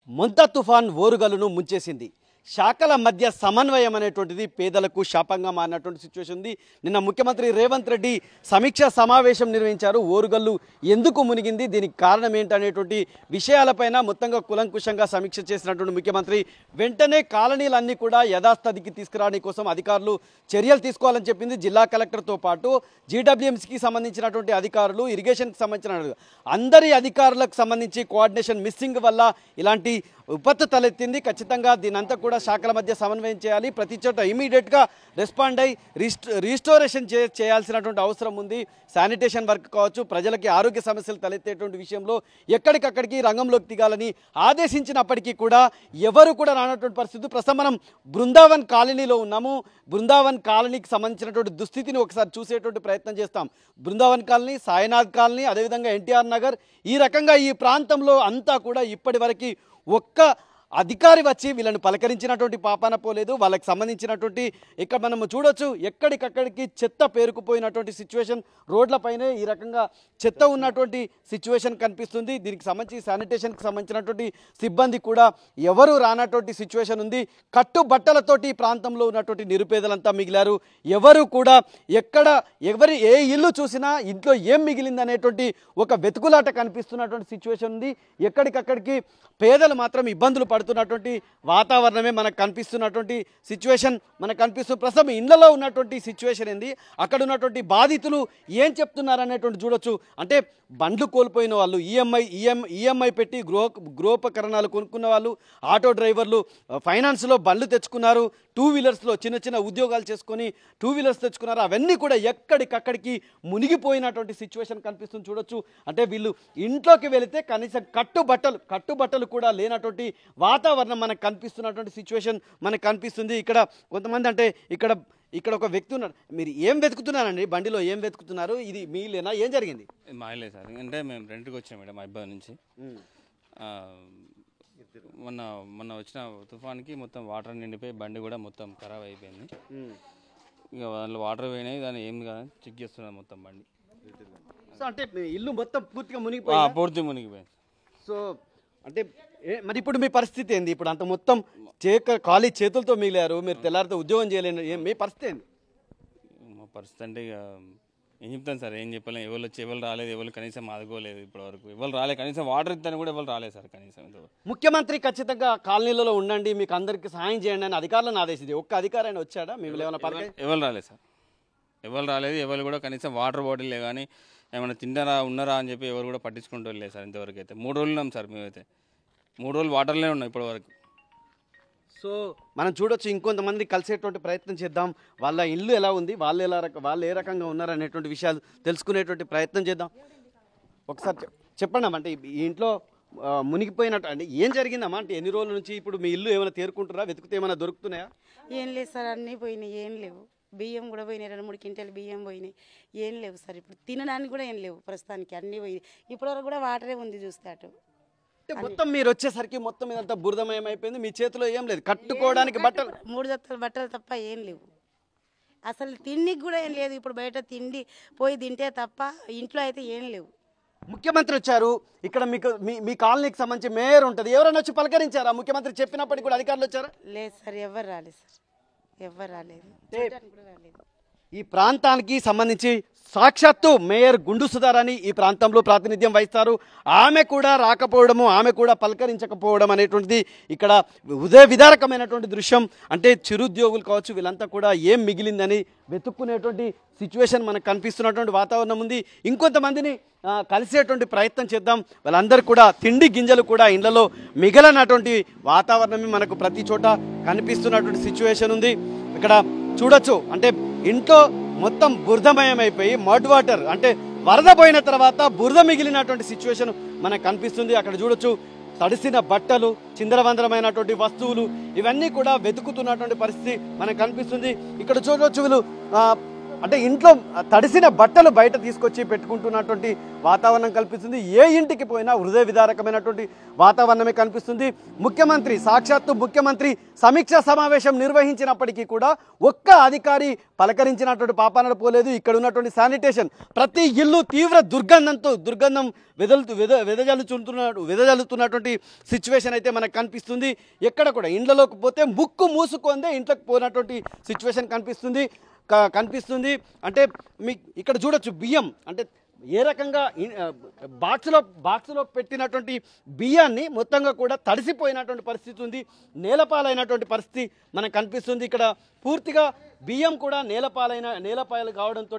మొంతా తుఫాన్ ఓరుగల్లును ముంచేసింది. శాఖల మధ్య సమన్వయం అనేటువంటిది పేదలకు శాపంగా మారినటువంటి సిచ్యువేషన్ ఉంది. నిన్న ముఖ్యమంత్రి రేవంత్ రెడ్డి సమీక్షా సమావేశం నిర్వహించారు. ఓరుగల్లు ఎందుకు మునిగింది, దీనికి కారణం ఏంటనేటువంటి విషయాలపైన మొత్తంగా కులంకుశంగా సమీక్ష చేసినటువంటి ముఖ్యమంత్రి వెంటనే కాలనీలన్నీ కూడా యథాస్థితికి తీసుకురావడం కోసం అధికారులు చర్యలు తీసుకోవాలని చెప్పింది. జిల్లా కలెక్టర్తో పాటు జీడబ్ల్యూఎంసీకి సంబంధించినటువంటి అధికారులు, ఇరిగేషన్కి సంబంధించిన అందరి అధికారులకు సంబంధించి కోఆర్డినేషన్ మిస్సింగ్ వల్ల ఇలాంటి విపత్తు తలెత్తింది. ఖచ్చితంగా దీనంతా కూడా శాఖల మధ్య సమన్వయం చేయాలి. ప్రతి చోట ఇమీడియట్గా రెస్పాండ్ అయ్యి రీస్టోరేషన్ చేయాల్సినటువంటి అవసరం ఉంది. శానిటేషన్ వర్క్ కావచ్చు, ప్రజలకి ఆరోగ్య సమస్యలు తలెత్తేటువంటి విషయంలో ఎక్కడికక్కడికి రంగంలోకి దిగాలని ఆదేశించినప్పటికీ కూడా ఎవరు కూడా రానటువంటి పరిస్థితి. ప్రస్తుతం మనం బృందావన్ కాలనీలో ఉన్నాము. బృందావన్ కాలనీకి సంబంధించినటువంటి దుస్థితిని ఒకసారి చూసేటువంటి ప్రయత్నం చేస్తాం. బృందావన్ కాలనీ, సాయినాథ్ కాలనీ, అదేవిధంగా ఎన్టీఆర్ నగర్, ఈ రకంగా ఈ ప్రాంతంలో అంతా కూడా ఇప్పటి వరకు ఒక్క అధికారి వచ్చి వీళ్ళని పలకరించినటువంటి పాపాన పోలేదు. వాళ్ళకి సంబంధించినటువంటి ఇక్కడ మనం చూడొచ్చు ఎక్కడికక్కడికి చెత్త పేరుకుపోయినటువంటి సిచ్యువేషన్, రోడ్లపైనే ఈ రకంగా చెత్త ఉన్నటువంటి సిచ్యువేషన్ కనిపిస్తుంది. దీనికి సంబంధించి శానిటేషన్కి సంబంధించినటువంటి సిబ్బంది కూడా ఎవరు రానటువంటి సిచ్యువేషన్ ఉంది. కట్టుబట్టలతోటి ఈ ప్రాంతంలో ఉన్నటువంటి నిరుపేదలంతా మిగిలారు. ఎవరు కూడా ఏ ఇల్లు చూసినా ఇంట్లో ఏం మిగిలింది అనేటువంటి ఒక వెతుకులాట కనిపిస్తున్నటువంటి సిచ్యువేషన్ ఉంది. ఎక్కడికక్కడికి పేదలు మాత్రం ఇబ్బందులు పడుతున్నటువంటి వాతావరణమే మనకు కనిపిస్తున్నటువంటి సిచ్యువేషన్ మనకు కనిపిస్తుంది. ప్రస్తుతం ఇళ్లలో ఉన్నటువంటి సిచ్యువేషన్ ఏంది, అక్కడ ఉన్నటువంటి బాధితులు ఏం చెప్తున్నారు అనేటువంటి చూడొచ్చు. అంటే బండ్లు కోల్పోయిన వాళ్ళు, ఈఎంఐ పెట్టి గృహోపకరణాలు కొనుక్కున్న వాళ్ళు, ఆటో డ్రైవర్లు ఫైనాన్స్లో బండ్లు తెచ్చుకున్నారు, టూ వీలర్స్లో చిన్న చిన్న ఉద్యోగాలు చేసుకొని టూ వీలర్స్ తెచ్చుకున్నారు. అవన్నీ కూడా ఎక్కడికక్కడికి మునిగిపోయినటువంటి సిచ్యువేషన్ కనిపిస్తుంది చూడొచ్చు. అంటే వీళ్ళు ఇంట్లోకి వెళితే కనీసం కట్టుబట్టలు కూడా లేనటువంటి వాతావరణం మనకు కనిపిస్తున్నటువంటి సిచ్యువేషన్ మనకు కనిపిస్తుంది. ఇక్కడ కొంతమంది అంటే ఇక్కడ ఒక వ్యక్తి ఉన్నారు. మీరు ఏం వెతుకుతున్నారండి, బండిలో ఏం వెతుకుతున్నారు? ఇది మీలేనా, ఏం జరిగింది? మాయలే సార్, అంటే మేము రెంట్కి వచ్చాం మేడం హైదరాబాద్ నుంచి. మొన్న వచ్చిన తుఫాన్కి మొత్తం వాటర్ నిండిపోయి బండి కూడా మొత్తం ఖరాబ్ అయిపోయింది. ఇక దాంట్లో వాటర్ పోయినాయి, దాన్ని ఏం కాదని చెక్ చేస్తున్నాం మొత్తం బండి. సో అంటే ఇల్లు మొత్తం పూర్తిగా మునిగిపోయింది? పూర్తి మునిగిపోయింది. సో అంటే మరి ఇప్పుడు మీ పరిస్థితి ఏంది? ఇప్పుడు అంత మొత్తం ఖాళీ చేతులతో మిగిలారు, మీరు తెల్లారితో ఉద్యోగం చేయలేను, మీ పరిస్థితి ఏంది? మా పరిస్థితి అంటే ఇక ఏం చెప్తాను సార్, ఏం చెప్పలేము. ఎవరు రాలేదు, ఎవరు కనీసం ఆదుకోలేదు, ఇప్పటి వరకు ఎవరు రాలేదు. కనీసం వాటర్ ఇస్తాను కూడా ఎవరు రాలేదు సార్ కనీసం. ముఖ్యమంత్రి ఖచ్చితంగా కాలనీలలో ఉండండి, మీకు అందరికీ సహాయం చేయండి అని అధికారులను ఆదేశింది. ఒక్క అధికారి అయినా వచ్చాడా? మేము ఏమైనా ఎవరు రాలేదు సార్, ఎవరు రాలేదు. ఎవరు కూడా కనీసం వాటర్ బాటిల్ కానీ ఏమైనా తిన్నారా ఉన్నారా అని చెప్పి ఎవరు కూడా పట్టించుకుంటూ లేదు సార్. ఇంతవరకు అయితే 3 రోజులు ఉన్నాం సార్, మేమైతే 3 రోజులు వాటర్లే ఉన్నాం ఇప్పటి వరకు. సో మనం చూడొచ్చు, ఇంకొంతమంది కలిసేటువంటి ప్రయత్నం చేద్దాం. వాళ్ళ ఇల్లు ఎలా ఉంది, వాళ్ళు ఏ రకంగా ఉన్నారు అనేటువంటి విషయాలు తెలుసుకునేటువంటి ప్రయత్నం చేద్దాం. ఒకసారి చెప్పండి అమ్మ, అంటే ఈ ఇంట్లో మునిగిపోయినట్టు అంటే ఏం జరిగిందమ్మా? అంటే ఎన్ని రోజుల నుంచి ఇప్పుడు మీ ఇల్లు ఏమైనా తేరుకుంటారా, వెతుకుతే ఏమైనా దొరుకుతున్నాయా? ఏం లేదు సార్, అన్నీ పోయినాయి, ఏం లేవు. బియ్యం కూడా పోయినాయి, 2-3 క్వింటాలు బియ్యం పోయినాయి, ఏం లేవు సార్. ఇప్పుడు తినడానికి కూడా ఏం లేవు ప్రస్తుతానికి, అన్నీ పోయి ఇప్పటివరకు కూడా వాటరే ఉంది చూస్తే అటు. మొత్తం మీరు వచ్చేసరికి మొత్తం ఇదంతా బురదమయం అయిపోయింది, మీ చేతిలో ఏం లేదు, కట్టుకోవడానికి బట్టలు 3 జతల బట్టలు తప్ప ఏం లేవు. అసలు తిండికి కూడా ఏం లేదు. ఇప్పుడు బయట తిండి పోయి తింటే తప్ప ఇంట్లో అయితే ఏం లేవు. ముఖ్యమంత్రి వచ్చారు, ఇక్కడ మీకు మీ కాలనీకి సంబంధించి మేయర్ ఉంటుంది, ఎవరైనా వచ్చి పలకరించారా? ముఖ్యమంత్రి చెప్పినప్పటికీ కూడా అధికారులు వచ్చారా? లేదు సార్, ఎవరు రాలేదు సార్, ఎవరు రాలేదు. ఈ ప్రాంతానికి సంబంధించి సాక్షాత్తు మేయర్ గుండు సుధారాణి ఈ ప్రాంతంలో ప్రాతినిధ్యం వహిస్తారు. ఆమె కూడా రాకపోవడము, ఆమె కూడా పలకరించకపోవడం అనేటువంటిది ఇక్కడ విదారకమైనటువంటి దృశ్యం. అంటే చిరుద్యోగులు కావచ్చు, వీళ్ళంతా కూడా ఏం మిగిలిందని వెతుక్కునేటువంటి సిచ్యువేషన్ మనకు కనిపిస్తున్నటువంటి వాతావరణం ఉంది. ఇంకొంతమందిని కలిసేటువంటి ప్రయత్నం చేద్దాం. వాళ్ళందరూ కూడా తిండి గింజలు కూడా ఇళ్లలో మిగలనటువంటి వాతావరణమే మనకు ప్రతి చోట కనిపిస్తున్నటువంటి సిచ్యువేషన్ ఉంది. ఇక్కడ చూడొచ్చు, అంటే ఇంట్లో మొత్తం బురదమయం అయిపోయి మడ్ వాటర్, అంటే వరద పోయిన తర్వాత బురద మిగిలినటువంటి సిచ్యువేషన్ మనకు కనిపిస్తుంది. అక్కడ చూడొచ్చు, తడిసిన బట్టలు, చిందరవందరమైనటువంటి వస్తువులు, ఇవన్నీ కూడా వెతుకుతున్నటువంటి పరిస్థితి మనకు కనిపిస్తుంది. ఇక్కడ చూడవచ్చు, వీళ్ళు అంటే ఇంట్లో తడిసిన బట్టలు బయట తీసుకొచ్చి పెట్టుకుంటున్నటువంటి వాతావరణం కల్పిస్తుంది. ఏ ఇంటికి పోయినా హృదయ విదారకమైనటువంటి వాతావరణమే కనిపిస్తుంది. సాక్షాత్తు ముఖ్యమంత్రి సమీక్షా సమావేశం నిర్వహించినప్పటికీ కూడా ఒక్క అధికారి పలకరించినటువంటి పాపాన పోలేదు. ఇక్కడ ఉన్నటువంటి శానిటేషన్ ప్రతి ఇల్లు తీవ్ర దుర్గంధం వెదజల్లుతున్నటువంటి సిచ్యువేషన్ అయితే మనకు కనిపిస్తుంది. ఎక్కడ కూడా ఇండ్లలోకి పోతే ముక్కు మూసుకుందే ఇంట్లోకి పోయినటువంటి సిచ్యువేషన్ కనిపిస్తుంది. అంటే మీ ఇక్కడ చూడొచ్చు బియ్యం అంటే ఏ రకంగా బాక్స్లో పెట్టినటువంటి బియ్యాన్ని మొత్తంగా కూడా తడిసిపోయినటువంటి పరిస్థితి ఉంది. నేలపాలైనటువంటి పరిస్థితి మనకు కనిపిస్తుంది. ఇక్కడ పూర్తిగా బియ్యం కూడా నేలపాయలు కావడంతో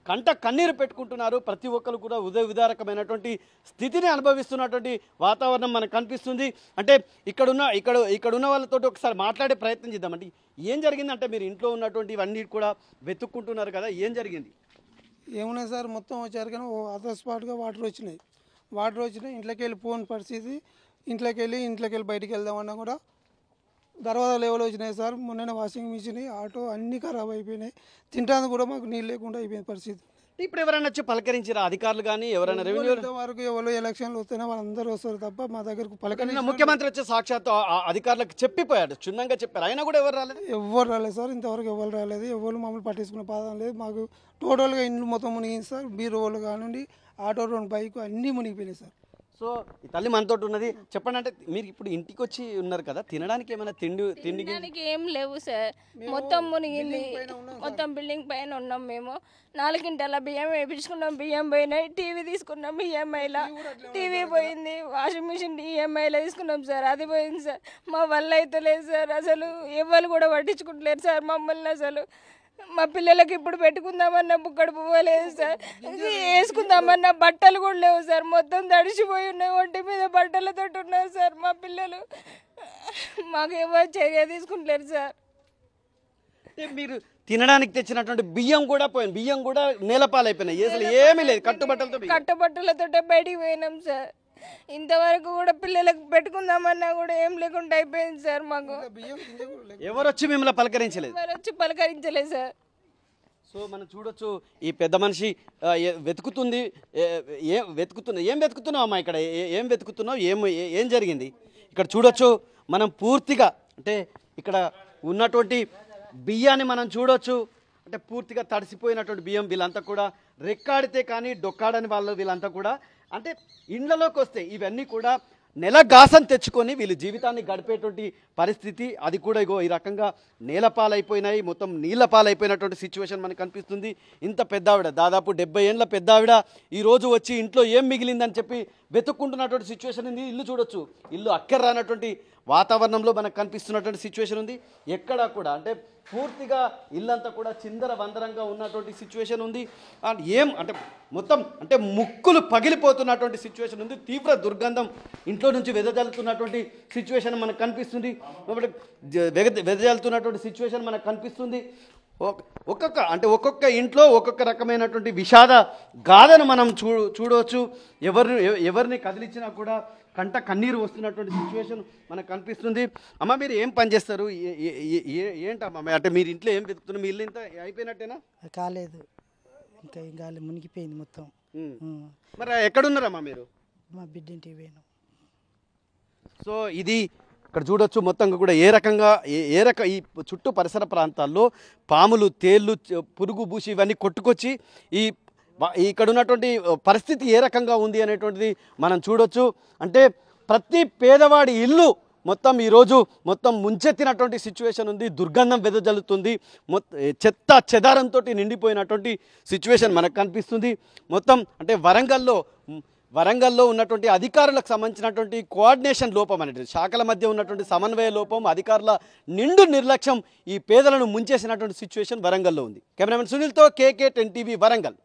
కంట కన్నీరు పెట్టుకుంటున్నారు. ప్రతి ఒక్కరు కూడా హృదయ విదారకమైనటువంటి స్థితిని అనుభవిస్తున్నటువంటి వాతావరణం మనకు కనిపిస్తుంది. అంటే ఇక్కడ ఉన్న వాళ్ళతో ఒకసారి మాట్లాడే ప్రయత్నం చేద్దామండి. ఏం జరిగిందంటే మీరు ఇంట్లో ఉన్నటువంటి ఇవన్నీ కూడా వెతుక్కుంటున్నారు కదా, ఏం జరిగింది? ఏమున్నాయి సార్, మొత్తం వచ్చారు కానీ అదర్ స్పాట్గా వాటర్ వచ్చినాయి. ఇంట్లోకి వెళ్ళి పోని పరిస్థితి. ఇంట్లోకి వెళ్ళి బయటికి వెళ్దామన్నా కూడా దర్వాజా లెవెల్ వచ్చినాయి సార్. మొన్న వాషింగ్ మిషన్, ఆటో అన్నీ ఖరాబ్ అయిపోయినాయి. తింటానికి కూడా మాకు నీళ్ళు లేకుండా అయిపోయిన పరిస్థితి. ఇప్పుడు ఎవరైనా వచ్చి పలకరించారా అధికారులు కానీ ఎవరైనా రెవెన్యూ వరకు ఎవరు ఎలక్షన్లు వస్తేనే వాళ్ళందరూ వస్తారు తప్ప మా దగ్గరకు పలకరించిన ముఖ్యమంత్రి వచ్చి సాక్షాత్తు అధికారులకు చెప్పిపోయాడు, క్షుణ్ణంగా చెప్పారు, అయినా కూడా ఎవరు రాలేదు సార్. ఇంతవరకు ఎవరు రాలేదు. ఎవరు మమ్మల్ని పట్టించుకునే పాదం లేదు. మాకు టోటల్గా ఇండ్లు మొత్తం మునిగింది సార్. బీరోలు కానివ్వండి, ఆటో 2 బైక్ అన్నీ మునిగిపోయినాయి సార్. సో ఈ తల్లి మనతో ఉన్నది. చెప్పండి, అంటే మీరు ఇప్పుడు ఇంటికి వచ్చి ఉన్నారు కదా, తినడానికి ఏమైనా తినడానికి ఏం లేవు సార్. మొత్తం మునిగింది. మొత్తం బిల్డింగ్ పైన ఉన్నాం మేము. 4 గంటల బియ్యం వేయించుకున్నాం, బియ్యం పోయినాయి. టీవీ తీసుకున్నాం ఈఎంఐలో, టీవీ పోయింది. వాషింగ్ మిషన్ ఈఎంఐలో తీసుకున్నాం సార్, అది పోయింది సార్. మా వల్ల అయితే లేదు సార్. అసలు ఎవరు కూడా పట్టించుకుంటలేరు సార్ మమ్మల్ని. అసలు మా పిల్లలకి ఇప్పుడు పెట్టుకుందామన్నా బుక్కడు పోలేదు సార్. వేసుకుందామన్నా బట్టలు కూడా లేవు సార్. మొత్తం తడిసిపోయి ఉన్నాయి. ఒంటి మీద బట్టలతో ఉన్నారు సార్ మా పిల్లలు. మాకు ఎవరు చర్య తీసుకుంటలేరు సార్. మీరు తినడానికి తెచ్చినటువంటి బియ్యం కూడా పోయింది. బియ్యం కూడా నేలపాలైపోయినాయి. అసలు ఏమీ లేదు. కట్టుబట్టలతో బయటికి పోయినాం సార్. ఇంతవరకు కూడా పిల్లలకు పెట్టుకుందామన్నా కూడా ఏం లేకుండా అయిపోయింది సార్. మాకు ఎవరు వచ్చి మిమ్మల్ని పలకరించలేదు సార్. సో మనం చూడొచ్చు ఈ పెద్ద మనిషి వెతుకుతుంది. ఏం వెతుకుతున్నావు అమ్మా? ఇక్కడ ఏం వెతుకుతున్నావు? ఏం జరిగింది? ఇక్కడ చూడొచ్చు మనం పూర్తిగా. అంటే ఇక్కడ ఉన్నటువంటి బియ్యాన్ని మనం చూడొచ్చు. అంటే పూర్తిగా తడిసిపోయినటువంటి బియ్యం. వీళ్ళంతా కూడా రెక్కాడితే కానీ డొక్కాడని వీళ్ళంతా కూడా అంటే ఇండ్లలోకి వస్తే ఇవన్నీ కూడా నెల గాసం తెచ్చుకొని వీళ్ళు జీవితాన్ని గడిపేటువంటి పరిస్థితి. అది కూడా ఈ రకంగా నేలపాలైపోయినాయి. మొత్తం నీళ్ళ పాలైపోయినటువంటి సిచ్యువేషన్ మనకు కనిపిస్తుంది. ఇంత పెద్దావిడ, దాదాపు 70 ఏళ్ళ పెద్దావిడ ఈరోజు వచ్చి ఇంట్లో ఏం మిగిలిందని చెప్పి వెతుక్కుంటున్నటువంటి సిచ్యువేషన్ ఉంది. ఇల్లు చూడొచ్చు, ఇల్లు అక్కర్రానటువంటి వాతావరణంలో మనకు కనిపిస్తున్నటువంటి సిచ్యువేషన్ ఉంది. ఎక్కడా కూడా అంటే పూర్తిగా ఇల్లంతా కూడా చిందర వందరంగా ఉన్నటువంటి సిచ్యువేషన్ ఉంది. అండ్ అంటే మొత్తం అంటే ముక్కులు పగిలిపోతున్నటువంటి సిచ్యువేషన్ ఉంది. తీవ్ర దుర్గంధం ఇంట్లో నుంచి వెదజల్లుతున్నటువంటి సిచ్యువేషన్ మనకు కనిపిస్తుంది. వెదజల్లుతున్నటువంటి సిచ్యువేషన్ మనకు కనిపిస్తుంది. ఒక్కొక్క ఇంట్లో ఒక్కొక్క రకమైనటువంటి విషాద గాథను మనం చూడవచ్చు. ఎవరిని కదిలించినా కూడా కంట కన్నీరు వస్తున్నటువంటి సిచ్యువేషన్ మనకు కనిపిస్తుంది. అమ్మ మీరు ఏం పని చేస్తారు? ఏంటమ్మా అంటే మీరు ఇంట్లో ఏం వెతుకుతున్నారు? మీ ఇల్లు ఇంత అయిపోయినట్టేనా? కాలేదు, ఇంకా ఏం కాలేదు, మునిగిపోయింది మొత్తం. మరి ఎక్కడున్నారమ్మా మీరు? మా బిడ్డింటికి పోయాను. సో ఇది ఇక్కడ చూడొచ్చు మొత్తంగా కూడా ఏ రకంగా ఈ చుట్టూ పరిసర ప్రాంతాల్లో పాములు, తేళ్ళు, పురుగు, బూసి ఇవన్నీ కొట్టుకొచ్చి ఇక్కడ ఉన్నటువంటి పరిస్థితి ఏ రకంగా ఉంది అనేటువంటిది మనం చూడొచ్చు. అంటే ప్రతి పేదవాడి ఇల్లు మొత్తం ఈరోజు మొత్తం ముంచెత్తినటువంటి సిచ్యువేషన్ ఉంది. దుర్గంధం వెదజల్లుతుంది. చెత్త చెదారంతో నిండిపోయినటువంటి సిచ్యువేషన్ మనకు కనిపిస్తుంది. మొత్తం అంటే వరంగల్లో ఉన్నటువంటి అధికారులకు సంబంధించినటువంటి కోఆర్డినేషన్ లోపం అనేది, శాఖల మధ్య ఉన్నటువంటి సమన్వయ లోపం, అధికారుల నిండు నిర్లక్ష్యం ఈ పేదలను ముంచేసినటువంటి సిచ్యువేషన్ వరంగల్లో ఉంది. కెమెరామెన్ సునీల్తో KK 10 TV వరంగల్.